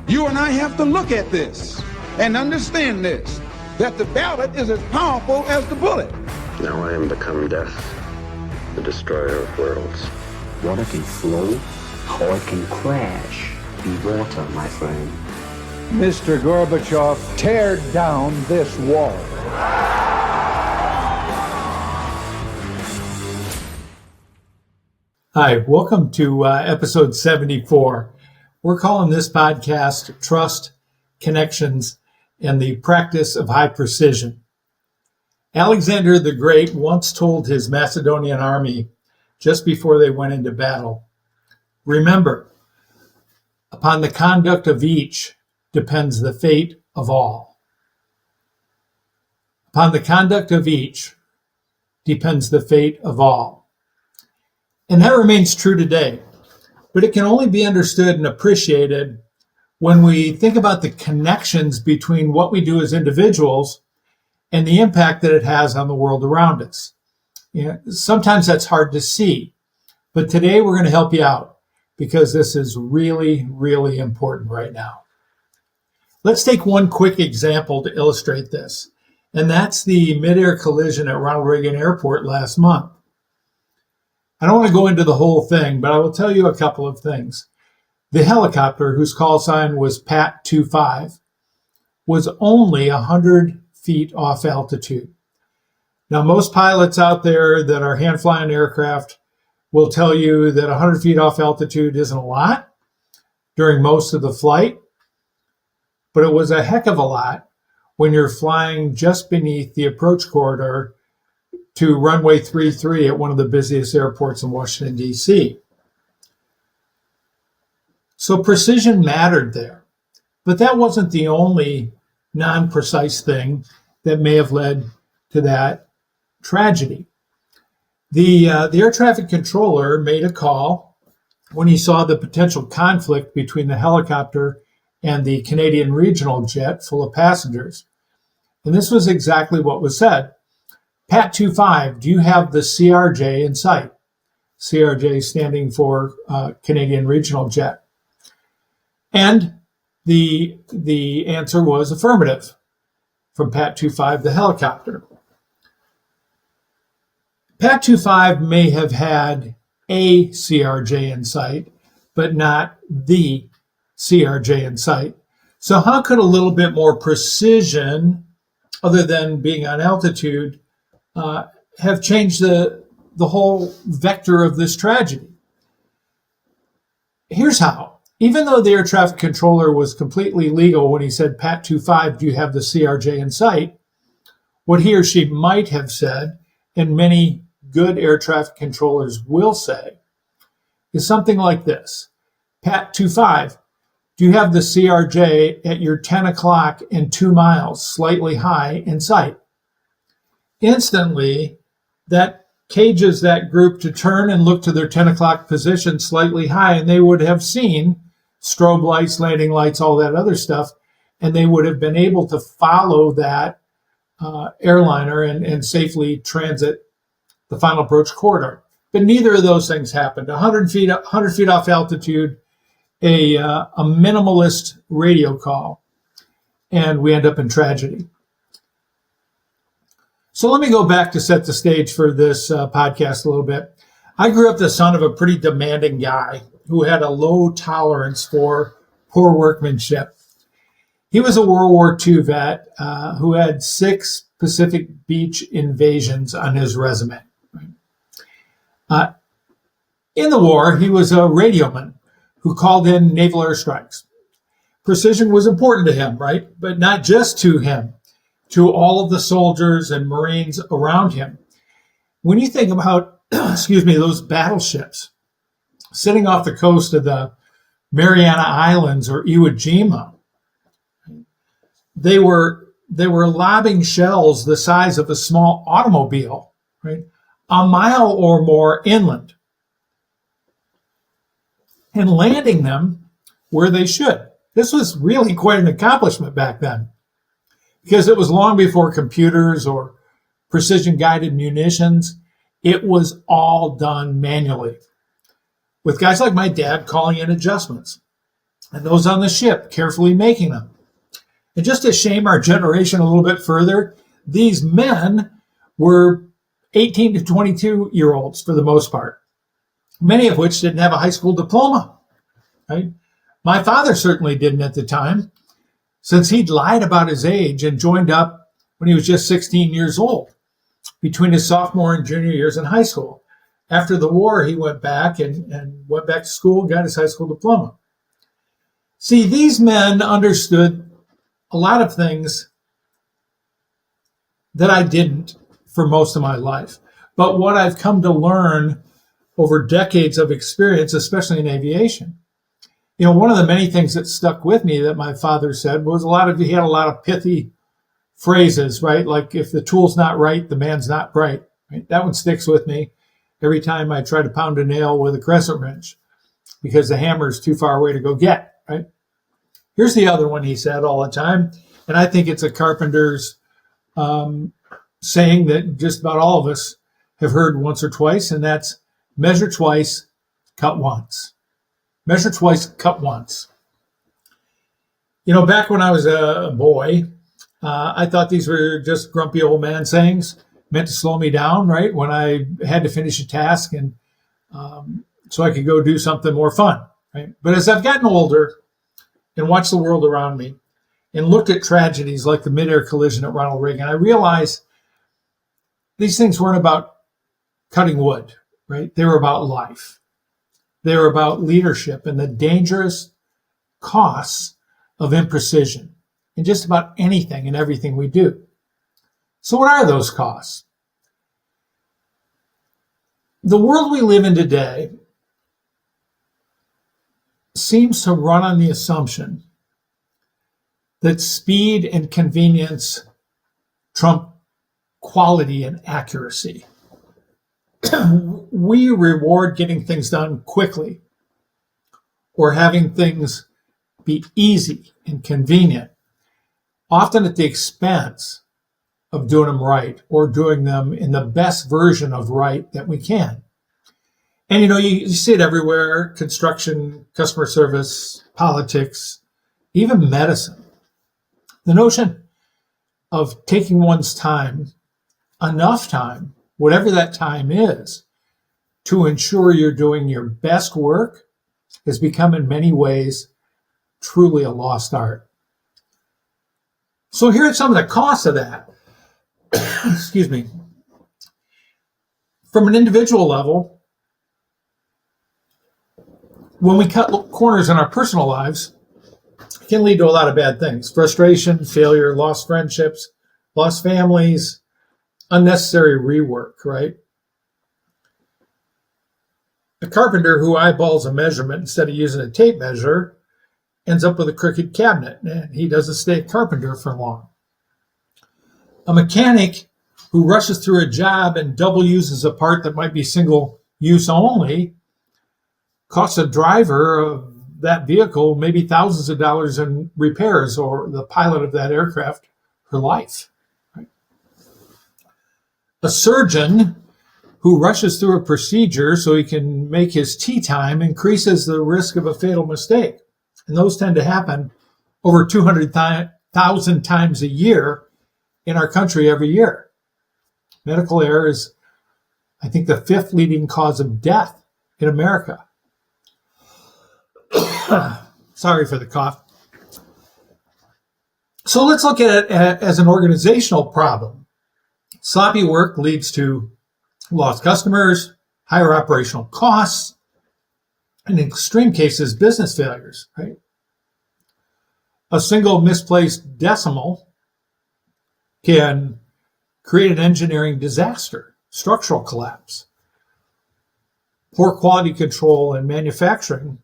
You and I have to look at this and understand this, that the ballot is as powerful as the bullet. Now I am become death, the destroyer of worlds. Water can flow or it can crash. Be water, my friend. Mr. Gorbachev, tear down this wall. Hi, welcome to episode 74. We're calling this podcast Trust, Connections, and the Practice of High Precision. Alexander the Great once told his Macedonian army just before they went into battle, remember, upon the conduct of each depends the fate of all. Upon the conduct of each depends the fate of all. And that remains true today, but it can only be understood and appreciated when we think about the connections between what we do as individuals and the impact that it has on the world around us. Sometimes that's hard to see, but today we're going to help you out because this is really, really important right now. Let's take one quick example to illustrate this, and that's the midair collision at Ronald Reagan Airport last month. I don't want to go into the whole thing, but I will tell you a couple of things. The helicopter, whose call sign was Pat 25, was only 100 feet off altitude. Now, most pilots out there that are hand-flying aircraft will tell you that 100 feet off altitude isn't a lot during most of the flight, but it was a heck of a lot when you're flying just beneath the approach corridor to runway 33 at one of the busiest airports in Washington, D.C. So precision mattered there, but that wasn't the only non-precise thing that may have led to that tragedy. The air traffic controller made a call when he saw the potential conflict between the helicopter and the Canadian regional jet full of passengers. And this was exactly what was said. Pat 25, do you have the CRJ in sight? CRJ standing for Canadian regional jet. And the answer was affirmative from Pat 25, the helicopter. Pat 25 may have had a CRJ in sight, but not the CRJ in sight. So how could a little bit more precision, other than being on altitude, have changed the whole vector of this tragedy? Here's how. Even though the air traffic controller was completely legal when he said, Pat 25, do you have the CRJ in sight? What he or she might have said, and many good air traffic controllers will say, is something like this. Pat 25, do you have the CRJ at your 10 o'clock and 2 miles, slightly high, in sight? Instantly, that cages that group to turn and look to their 10 o'clock position slightly high, and they would have seen strobe lights, landing lights, all that other stuff, and they would have been able to follow that airliner and safely transit the final approach corridor. But neither of those things happened. 100 feet off altitude, a minimalist radio call, and we end up in tragedy. So let me go back to set the stage for this podcast a little bit. I grew up the son of a pretty demanding guy who had a low tolerance for poor workmanship. He was a World War II vet who had 6 Pacific Beach invasions on his resume. In the war, he was a radioman who called in naval airstrikes. Precision was important to him, right? But not just to him, to all of the soldiers and Marines around him. When you think about, those battleships sitting off the coast of the Mariana Islands or Iwo Jima, they were lobbing shells the size of a small automobile, right, a mile or more inland, and landing them where they should. This was really quite an accomplishment back then, because it was long before computers or precision-guided munitions. It was all done manually, with guys like my dad calling in adjustments. and those on the ship carefully making them. And just to shame our generation a little bit further, these men were 18 to 22-year-olds for the most part, many of which didn't have a high school diploma. Right? My father certainly didn't at the time, since he'd lied about his age and joined up when he was just 16 years old, between his sophomore and junior years in high school. After the war, he went back and went back to school and got his high school diploma. See, these men understood a lot of things that I didn't for most of my life. But what I've come to learn over decades of experience, especially in aviation, one of the many things that stuck with me that my father said was he had a lot of pithy phrases, right? Like, if the tool's not right, the man's not bright. Right? That one sticks with me every time I try to pound a nail with a crescent wrench because the hammer's too far away to go get, right? Here's the other one he said all the time, and I think it's a carpenter's saying that just about all of us have heard once or twice, and that's measure twice, cut once. Measure twice, cut once. Back when I was a boy, I thought these were just grumpy old man sayings meant to slow me down, right? When I had to finish a task and so I could go do something more fun, right? But as I've gotten older and watched the world around me and looked at tragedies like the midair collision at Ronald Reagan, I realized these things weren't about cutting wood, right? They were about life. They were about leadership and the dangerous costs of imprecision in just about anything and everything we do. So what are those costs? The world we live in today seems to run on the assumption that speed and convenience trump quality and accuracy. We reward getting things done quickly or having things be easy and convenient, often at the expense of doing them right or doing them in the best version of right that we can. And you see it everywhere: construction, customer service, politics, even medicine. The notion of taking one's time, enough time, whatever that time is, to ensure you're doing your best work has become in many ways truly a lost art. So here are some of the costs of that. Excuse me. From an individual level, when we cut corners in our personal lives, it can lead to a lot of bad things: frustration, failure, lost friendships, lost families, unnecessary rework, right? A carpenter who eyeballs a measurement instead of using a tape measure ends up with a crooked cabinet, and he doesn't stay a carpenter for long. A mechanic who rushes through a job and double uses a part that might be single use only costs a driver of that vehicle maybe thousands of dollars in repairs, or the pilot of that aircraft her life. Right? A surgeon who rushes through a procedure so he can make his tea time increases the risk of a fatal mistake. And those tend to happen over 200,000 times a year in our country every year. Medical error is, I think, the 5th leading cause of death in America. Sorry for the cough. So let's look at it as an organizational problem. Sloppy work leads to lost customers, higher operational costs, and in extreme cases, business failures, right? A single misplaced decimal can create an engineering disaster, structural collapse. Poor quality control in manufacturing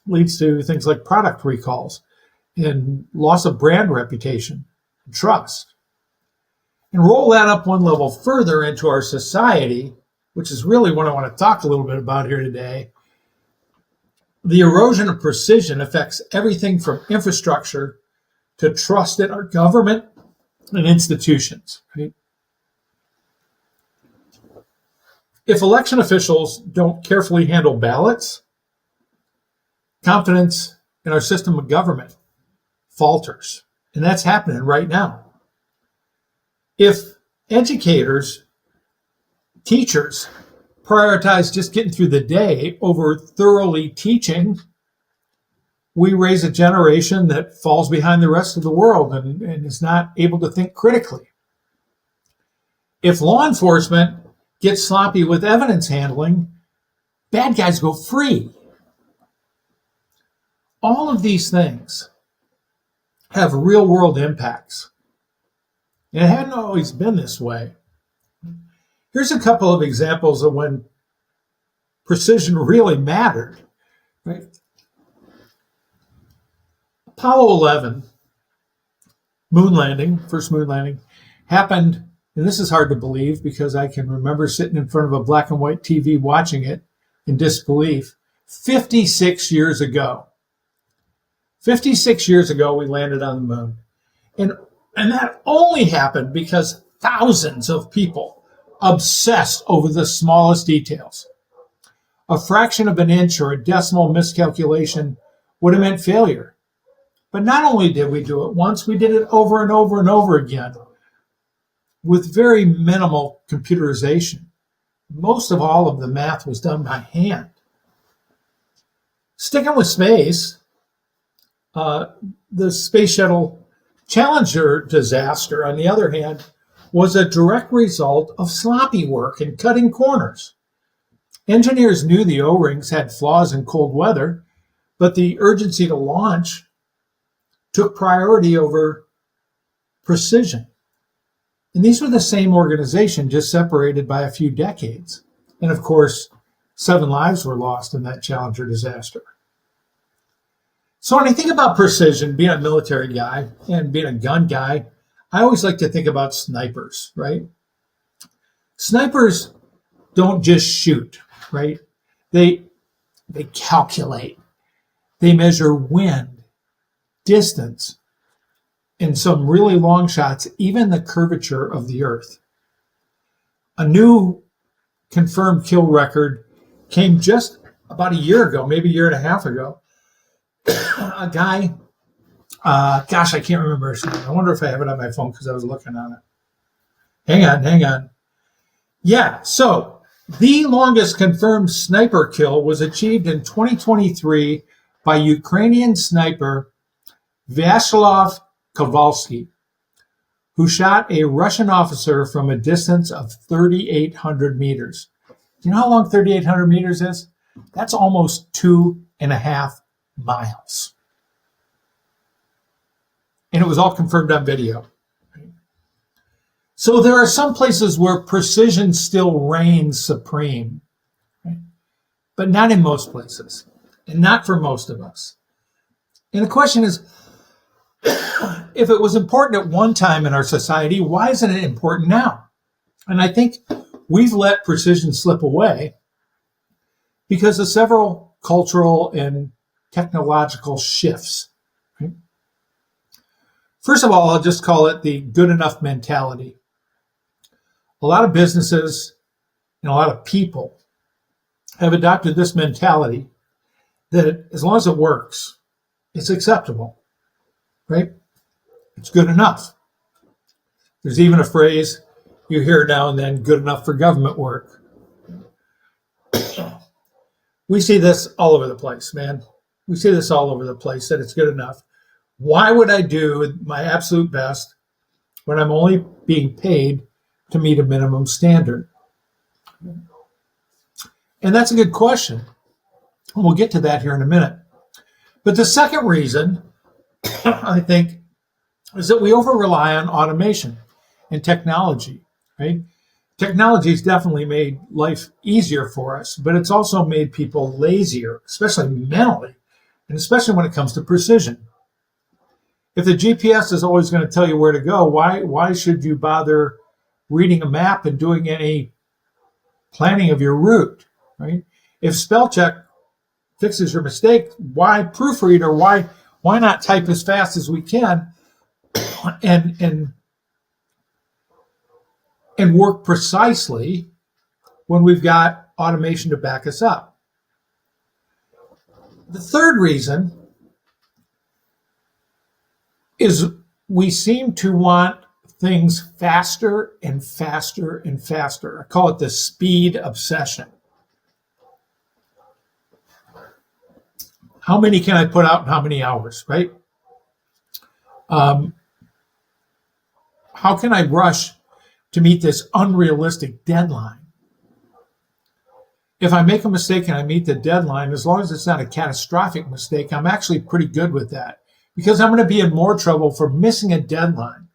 leads to things like product recalls and loss of brand reputation and trust. And roll that up one level further into our society, which is really what I want to talk a little bit about here today. The erosion of precision affects everything from infrastructure to trust in our government and institutions. Right? If election officials don't carefully handle ballots, confidence in our system of government falters. And that's happening right now. If educators, teachers prioritize just getting through the day over thoroughly teaching, we raise a generation that falls behind the rest of the world and is not able to think critically. If law enforcement gets sloppy with evidence handling, bad guys go free. All of these things have real world impacts. And it hadn't always been this way. Here's a couple of examples of when precision really mattered. Right? Apollo 11, moon landing, first moon landing, happened, and this is hard to believe because I can remember sitting in front of a black and white TV watching it in disbelief, 56 years ago. 56 years ago, we landed on the moon. And that only happened because thousands of people obsessed over the smallest details. A fraction of an inch or a decimal miscalculation would have meant failure. But not only did we do it once, we did it over and over and over again with very minimal computerization. Most of all of the math was done by hand. Sticking with space, the Space Shuttle Challenger disaster, on the other hand, was a direct result of sloppy work and cutting corners. Engineers knew the O-rings had flaws in cold weather, but the urgency to launch took priority over precision. And these were the same organization, just separated by a few decades. And of course, 7 lives were lost in that Challenger disaster. So when I think about precision, being a military guy and being a gun guy, I always like to think about snipers, right? Snipers don't just shoot, right? They calculate. They measure wind, distance, and some really long shots, even the curvature of the earth. A new confirmed kill record came just about a year ago, maybe a year and a half ago. A guy, I can't remember his name. I wonder if I have it on my phone because I was looking on it. Hang on. Yeah, so the longest confirmed sniper kill was achieved in 2023 by Ukrainian sniper Vyacheslav Kowalski, who shot a Russian officer from a distance of 3,800 meters. Do you know how long 3,800 meters is? That's almost 2.5 miles. And it was all confirmed on video. So there are some places where precision still reigns supreme, right? But not in most places, and not for most of us. And the question is, if it was important at one time in our society, why isn't it important now? And I think we've let precision slip away because of several cultural and technological shifts. Right? First of all, I'll just call it the good enough mentality. A lot of businesses and a lot of people have adopted this mentality that as long as it works, it's acceptable, right? It's good enough. There's even a phrase you hear now and then, good enough for government work. We see this all over the place, man. We see this all over the place, that it's good enough. Why would I do my absolute best when I'm only being paid to meet a minimum standard? And that's a good question. And we'll get to that here in a minute. But the second reason, I think, is that we over-rely on automation and technology, right? Technology has definitely made life easier for us, but it's also made people lazier, especially mentally, and especially when it comes to precision. If the GPS is always going to tell you where to go, why should you bother reading a map and doing any planning of your route, right? If spell check fixes your mistake, why proofread, or why not type as fast as we can and work precisely when we've got automation to back us up? The third reason is we seem to want things faster and faster and faster. I call it the speed obsession. How many can I put out in how many hours, right? How can I rush to meet this unrealistic deadline? If I make a mistake and I meet the deadline, as long as it's not a catastrophic mistake, I'm actually pretty good with that, because I'm going to be in more trouble for missing a deadline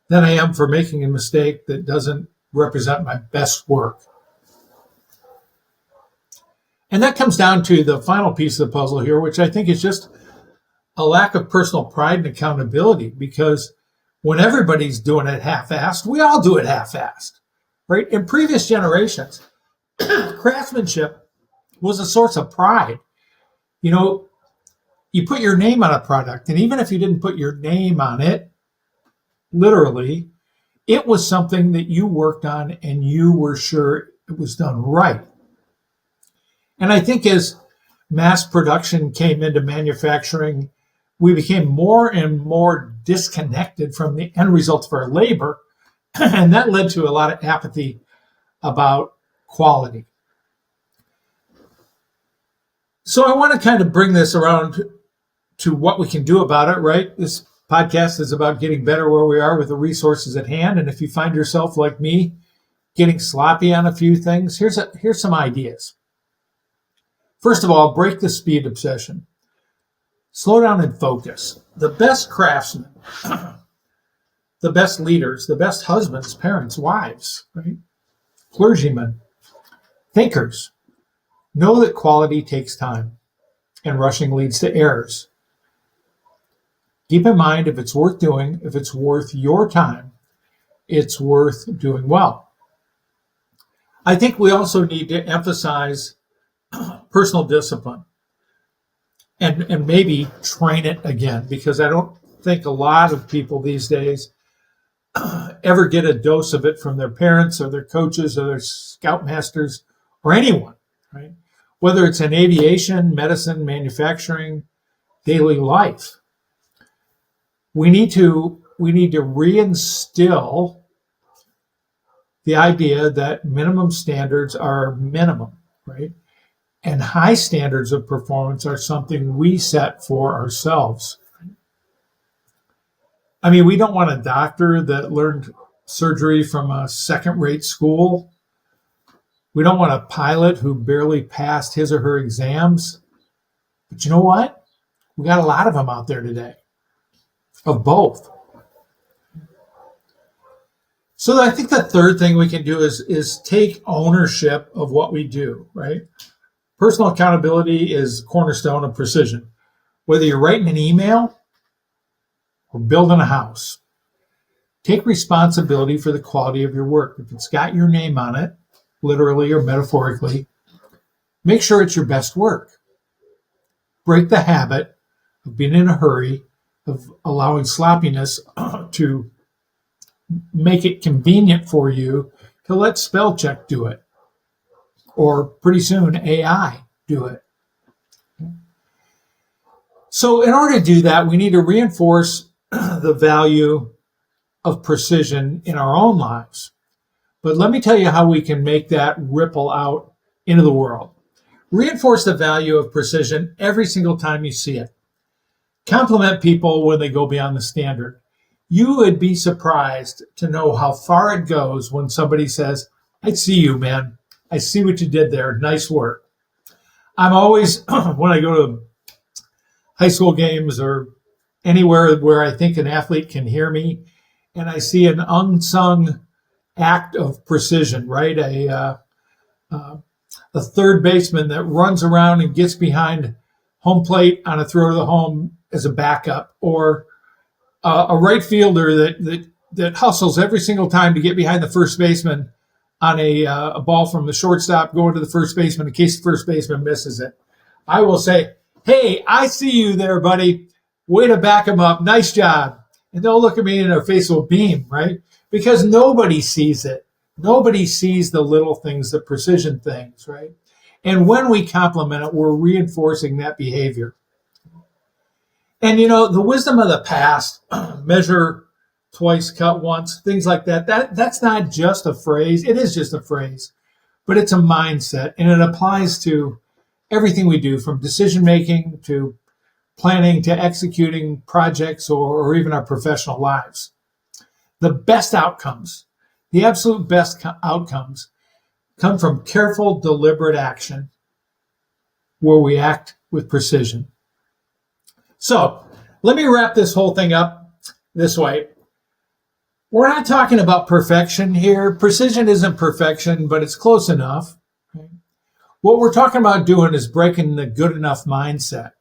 than I am for making a mistake that doesn't represent my best work. And that comes down to the final piece of the puzzle here, which I think is just a lack of personal pride and accountability, because when everybody's doing it half-assed, we all do it half-assed, right? In previous generations, craftsmanship was a source of pride. You know, you put your name on a product, and even if you didn't put your name on it, literally, it was something that you worked on and you were sure it was done right. And I think as mass production came into manufacturing, we became more and more disconnected from the end results of our labor, and that led to a lot of apathy about quality. So I want to kind of bring this around to what we can do about it, right? This podcast is about getting better where we are with the resources at hand. And if you find yourself like me, getting sloppy on a few things, here's some ideas. First of all, break the speed obsession. Slow down and focus. The best craftsmen, the best leaders, the best husbands, parents, wives, right? Clergymen, thinkers, know that quality takes time and rushing leads to errors. Keep in mind, if it's worth doing, if it's worth your time, it's worth doing well. I think we also need to emphasize personal discipline and maybe train it again, because I don't think a lot of people these days ever get a dose of it from their parents or their coaches or their scoutmasters or anyone, right? Whether it's in aviation, medicine, manufacturing, daily life. We need to reinstill the idea that minimum standards are minimum, right? And high standards of performance are something we set for ourselves. I mean, we don't want a doctor that learned surgery from a second-rate school. We don't want a pilot who barely passed his or her exams. But you know what? We got a lot of them out there today, of both. So I think the third thing we can do is take ownership of what we do, right? Personal accountability is cornerstone of precision. Whether you're writing an email or building a house, take responsibility for the quality of your work. If it's got your name on it, literally or metaphorically, make sure it's your best work. Break the habit of being in a hurry, of allowing sloppiness to make it convenient for you to let spell check do it, or pretty soon AI do it. So in order to do that, we need to reinforce the value of precision in our own lives. But let me tell you how we can make that ripple out into the world. Reinforce the value of precision every single time you see it. Compliment people when they go beyond the standard. You would be surprised to know how far it goes when somebody says, "I see you, man. I see what you did there. Nice work." I'm always, when I go to high school games or anywhere where I think an athlete can hear me, and I see an unsung act of precision, right? A third baseman that runs around and gets behind home plate on a throw to the home as a backup, or a right fielder that hustles every single time to get behind the first baseman on a ball from the shortstop going to the first baseman in case the first baseman misses it. I will say, "Hey, I see you there, buddy. Way to back him up. Nice job." And they'll look at me and their face will beam, right? Because nobody sees it. Nobody sees the little things, the precision things, right? And when we compliment it, we're reinforcing that behavior. And, you know, the wisdom of the past, measure twice, cut once, things like that, that's not just a phrase. It is just a phrase, but it's a mindset, and it applies to everything we do, from decision making to planning to executing projects or even our professional lives. The best outcomes, the absolute best outcomes, come from careful, deliberate action where we act with precision. So let me wrap this whole thing up this way. We're not talking about perfection here. Precision isn't perfection, but it's close enough. Okay? What we're talking about doing is breaking the good enough mindset.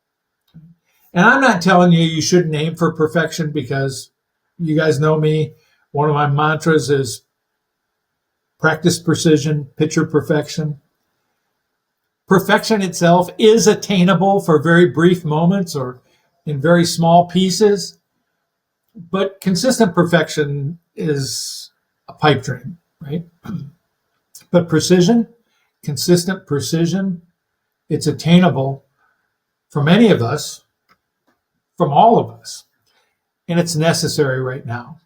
And I'm not telling you shouldn't aim for perfection, because you guys know me. One of my mantras is practice precision, picture perfection. Perfection itself is attainable for very brief moments or in very small pieces, but consistent perfection is a pipe dream, right? But precision, consistent precision, it's attainable for many of us, from all of us, and it's necessary right now,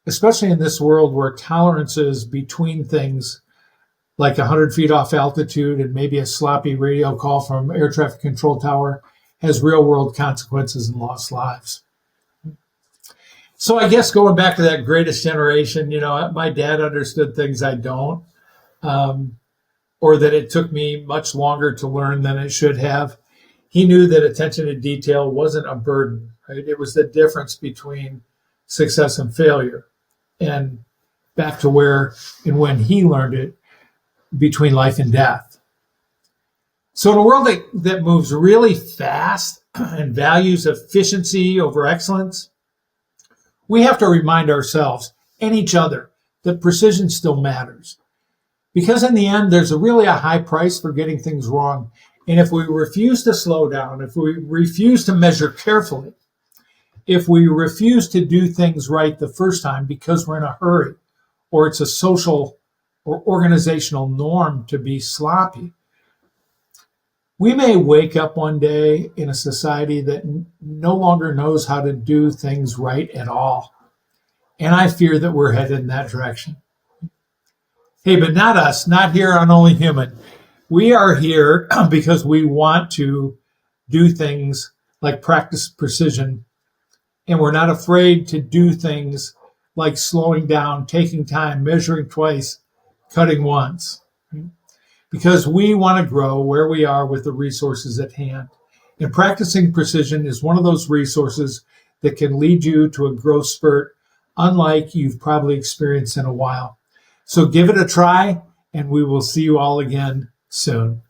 especially in this world where tolerances between things like 100 feet off altitude and maybe a sloppy radio call from air traffic control tower has real world consequences and lost lives. So I guess going back to that greatest generation, you know, my dad understood things I don't, or that it took me much longer to learn than it should have. He knew that attention to detail wasn't a burden, right? It was the difference between success and failure. And back to where and when he learned it, between life and death. So in a world that moves really fast and values efficiency over excellence, we have to remind ourselves and each other that precision still matters. Because in the end, there's really a high price for getting things wrong. And if we refuse to slow down, if we refuse to measure carefully, if we refuse to do things right the first time because we're in a hurry, or it's a social or organizational norm to be sloppy, we may wake up one day in a society that no longer knows how to do things right at all. And I fear that we're headed in that direction. Hey, but not us, not here on Only Human. We are here because we want to do things like practice precision. And we're not afraid to do things like slowing down, taking time, measuring twice, cutting once. Because we want to grow where we are with the resources at hand. And practicing precision is one of those resources that can lead you to a growth spurt unlike you've probably experienced in a while. So give it a try, and we will see you all again soon.